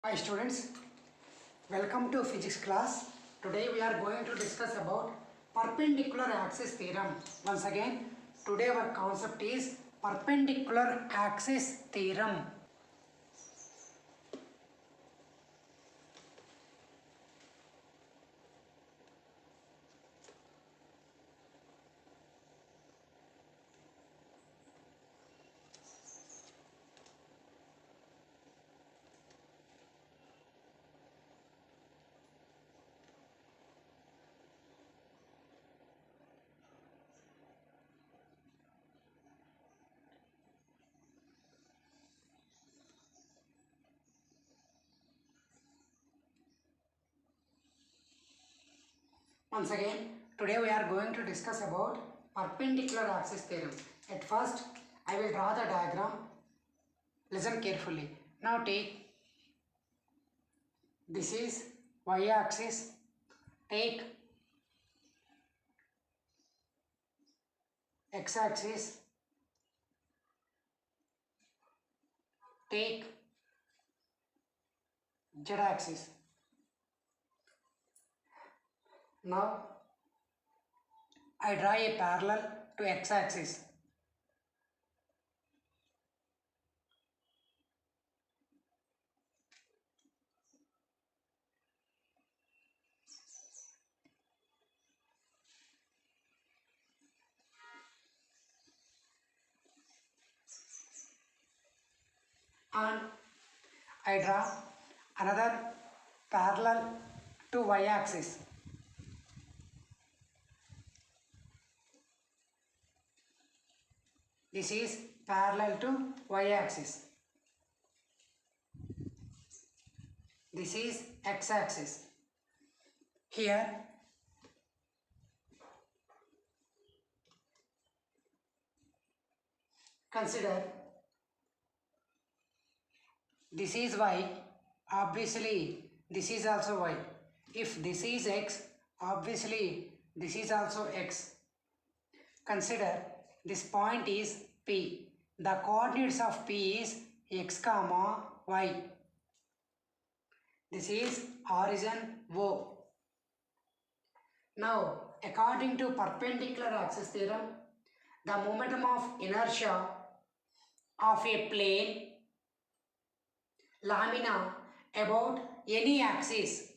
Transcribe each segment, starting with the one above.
Hi students, welcome to physics class. Today we are going to discuss about perpendicular axis theorem. Once again, today our concept is perpendicular axis theorem. Once again, today we are going to discuss about perpendicular axis theorem. At first, I will draw the diagram. Listen carefully. Now take this is y-axis. Take x-axis. Take z-axis. Now I draw a parallel to x-axis. And I draw another parallel to y-axis. This is parallel to y-axis. This is x-axis. Here consider this is y, obviously this is also y. If this is x, obviously this is also x. Consider this point is P. The coordinates of P is x comma y. This is origin O. Now, according to perpendicular axis theorem, the momentum of inertia of a plane lamina about any axis,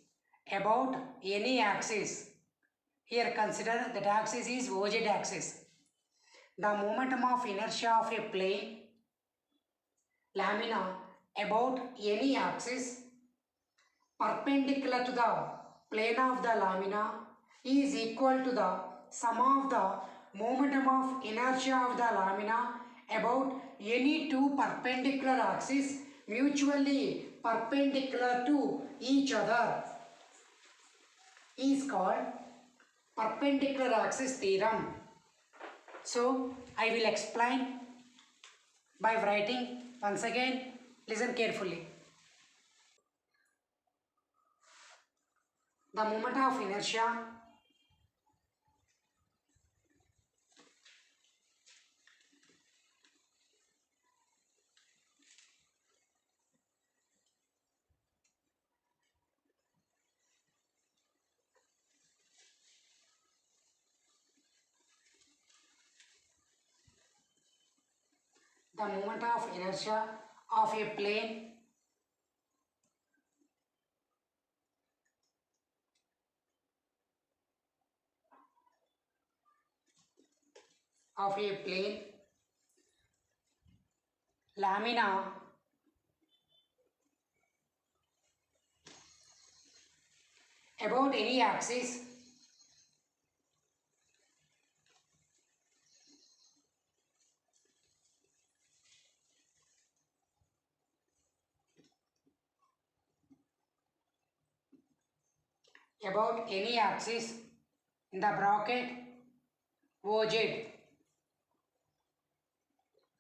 here consider that axis is OZ axis. The momentum of inertia of a plane lamina about any axis perpendicular to the plane of the lamina is equal to the sum of the momentum of inertia of the lamina about any two perpendicular axes mutually perpendicular to each other is called perpendicular axis theorem. So I will explain by writing. Once again, listen carefully. The moment of inertia of a plane lamina about any axis in the bracket OZ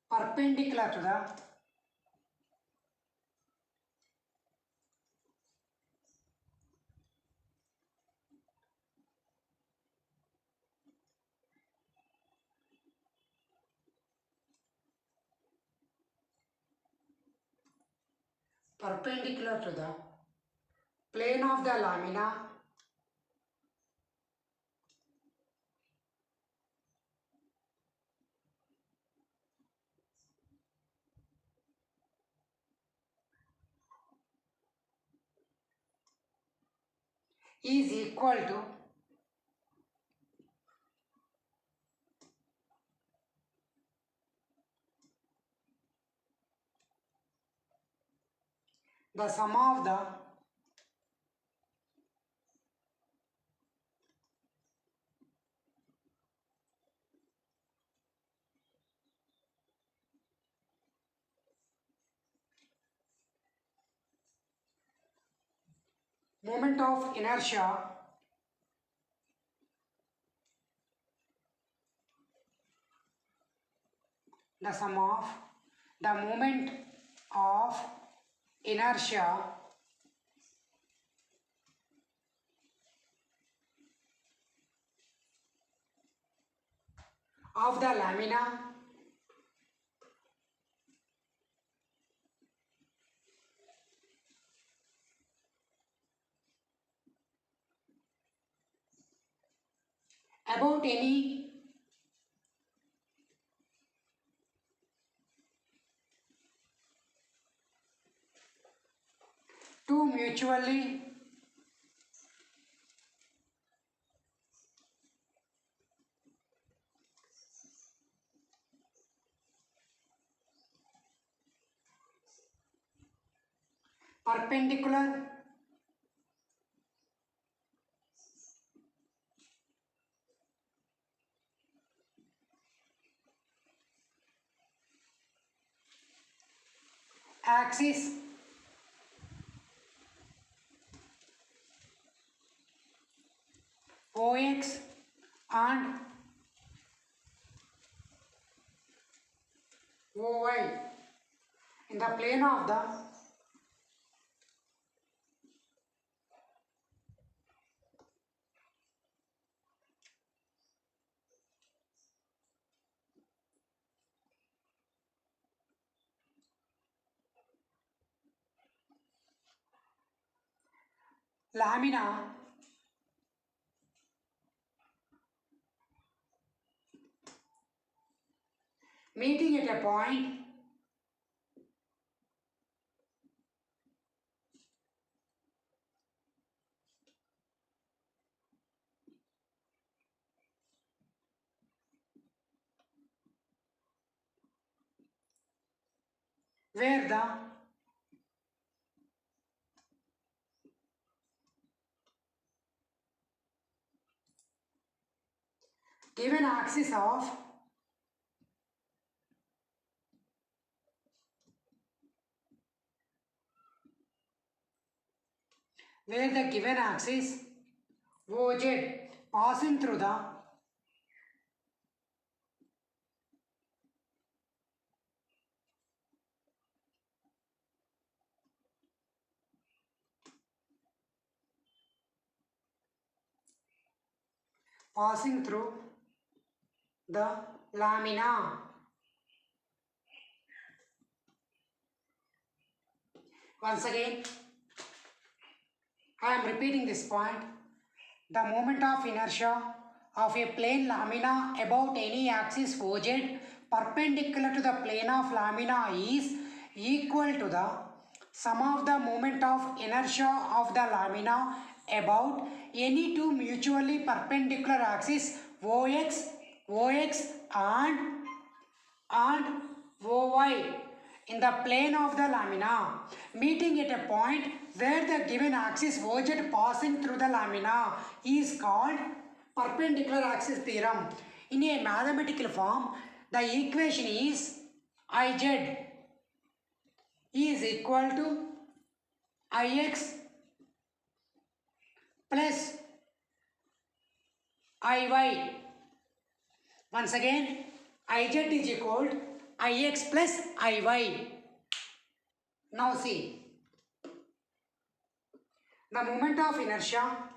perpendicular to the perpendicular to the plane of the lamina is equal to the sum of the moment of inertia the sum of the moment of inertia of the lamina about any two mutually perpendicular axis OX and OY in the plane of the lamina meeting at a point where the given axis of where the given axis OZ passing through the the lamina. Once again, I am repeating this point. The moment of inertia of a plane lamina about any axis OZ perpendicular to the plane of lamina is equal to the sum of the moment of inertia of the lamina about any two mutually perpendicular axes OX and OY in the plane of the lamina, meeting at a point where the given axis OZ passing through the lamina is called perpendicular axis theorem. In a mathematical form, the equation is IZ is equal to IX plus IY. Once again, IZ is equal to Ix plus Iy. Now see, the moment of inertia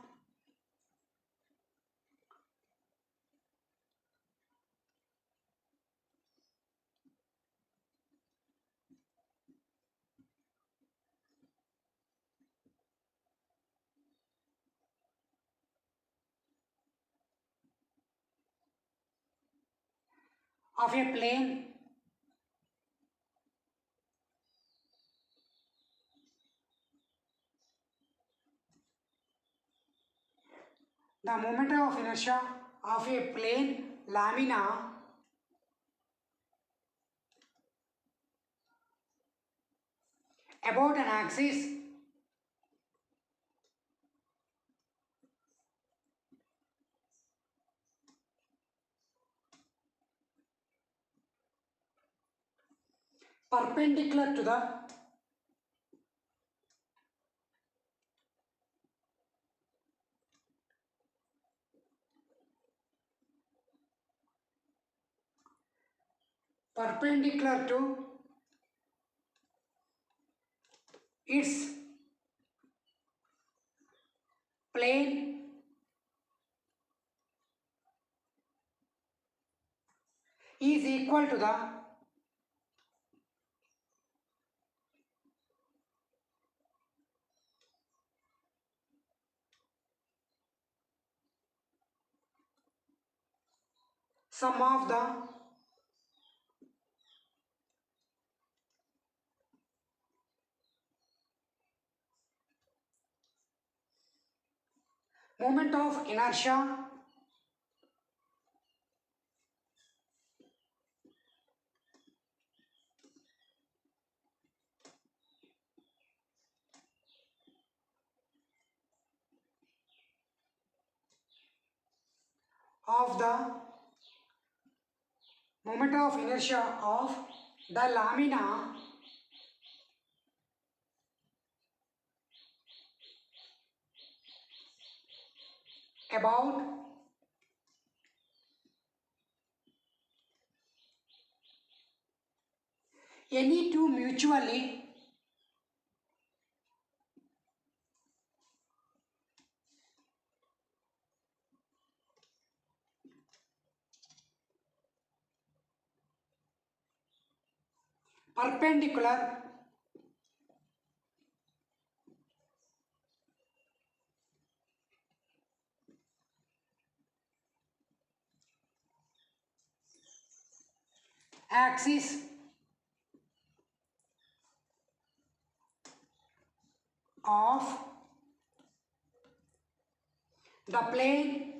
of a plane the moment of inertia of a plane lamina about an axis perpendicular to the perpendicular to its plane is equal to the sum of the moment of inertia of the moment of inertia of the lamina about any two mutually perpendicular axis of the plane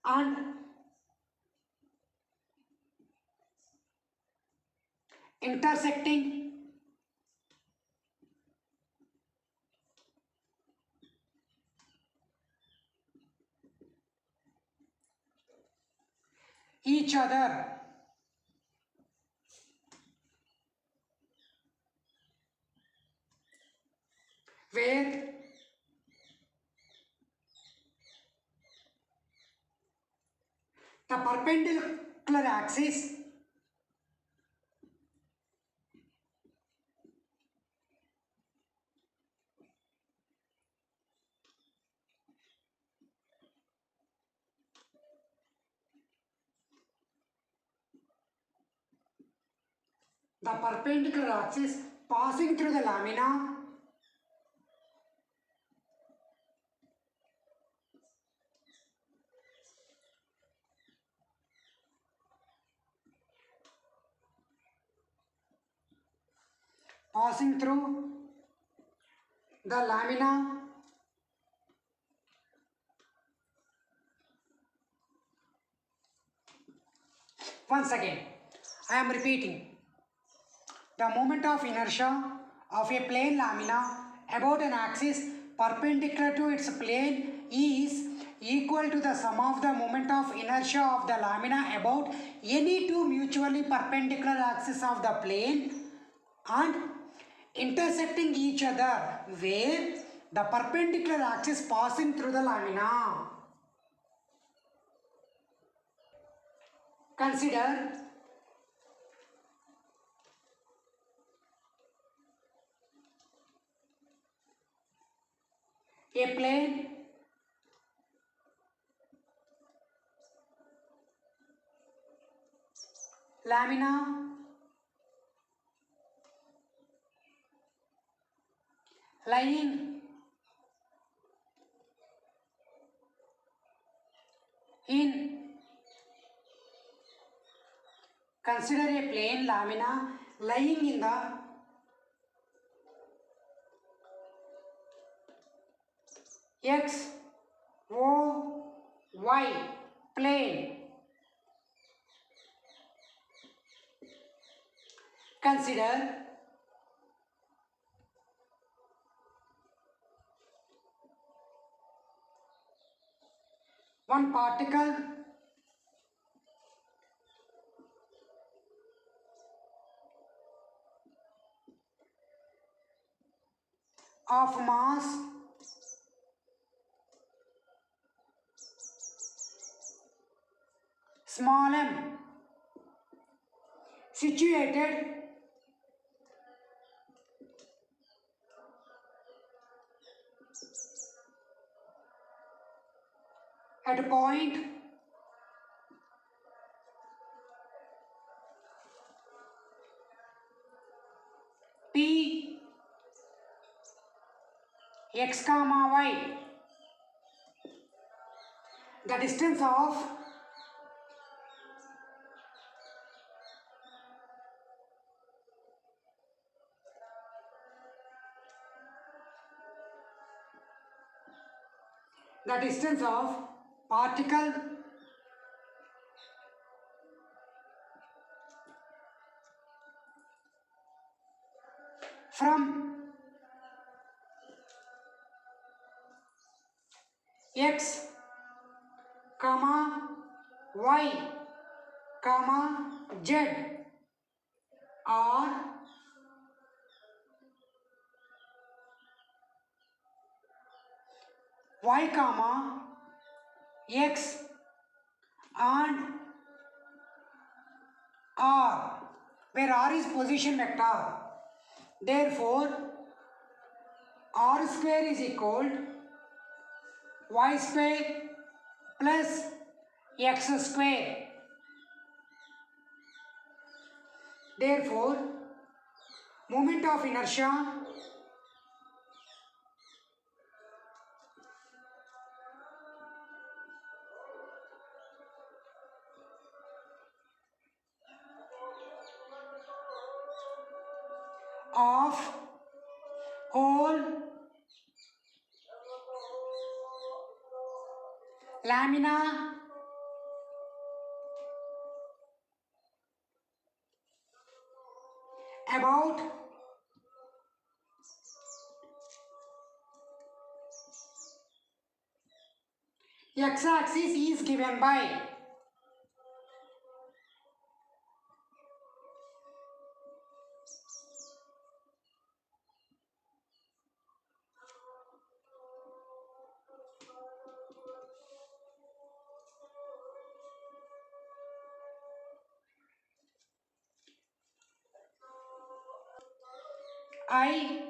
and intersecting each other where the perpendicular axis passing through the lamina passing through the lamina once again I am repeating the moment of inertia of a plane lamina about an axis perpendicular to its plane is equal to the sum of the moment of inertia of the lamina about any two mutually perpendicular axes of the plane and intersecting each other where the perpendicular axis passing through the lamina. Consider a plane lamina lying Consider a plain lamina lying in the X, O, Y plane. Consider one particle of mass small m situated at a point P x comma y. The distance of particle from x comma y comma z or y comma x and r, where r is position vector. Therefore, r square is equal y square plus x square. Therefore, moment of inertia of whole lamina about x-axis is given by I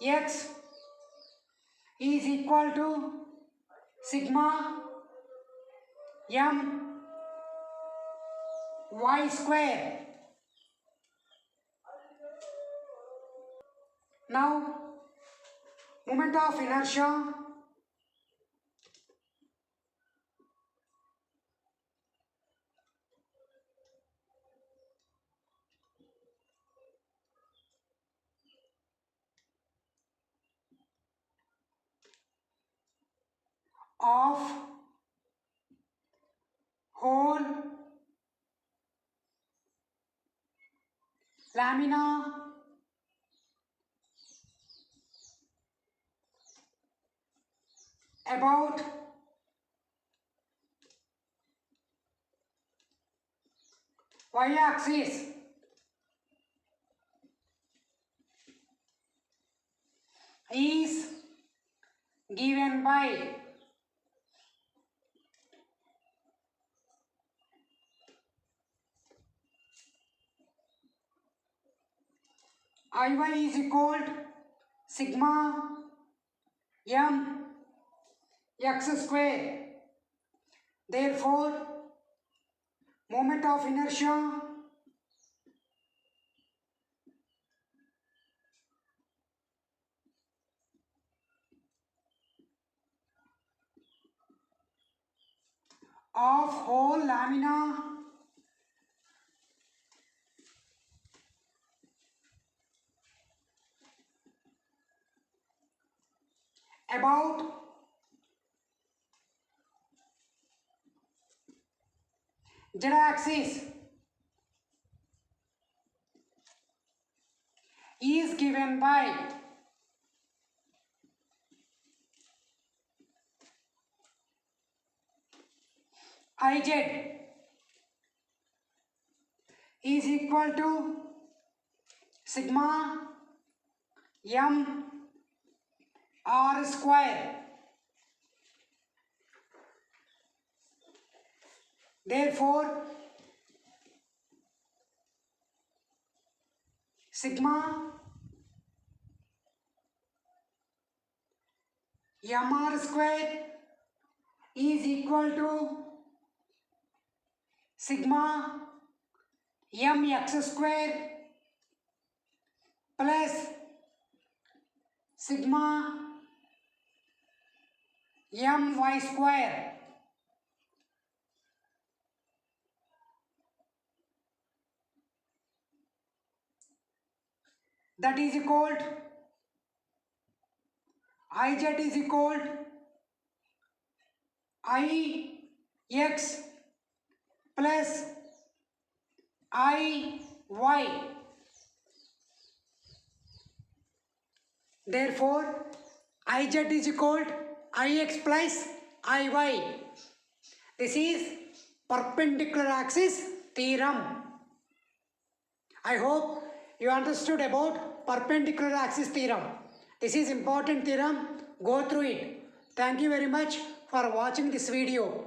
x is equal to sigma m y square. Now, moment of inertia of whole lamina about y-axis is given by Iy is equal to sigma m x square. Therefore, moment of inertia of whole lamina about z-axis is given by Iz is equal to sigma m r square. Therefore, sigma mr square is equal to sigma mx square plus sigma my square. That is equal to Iz is equal to Ix plus Iy. Therefore, Iz is equal to Ix plus Iy. This is perpendicular axis theorem. I hope you understood about perpendicular axis theorem. This is important theorem. Go through it. Thank you very much for watching this video.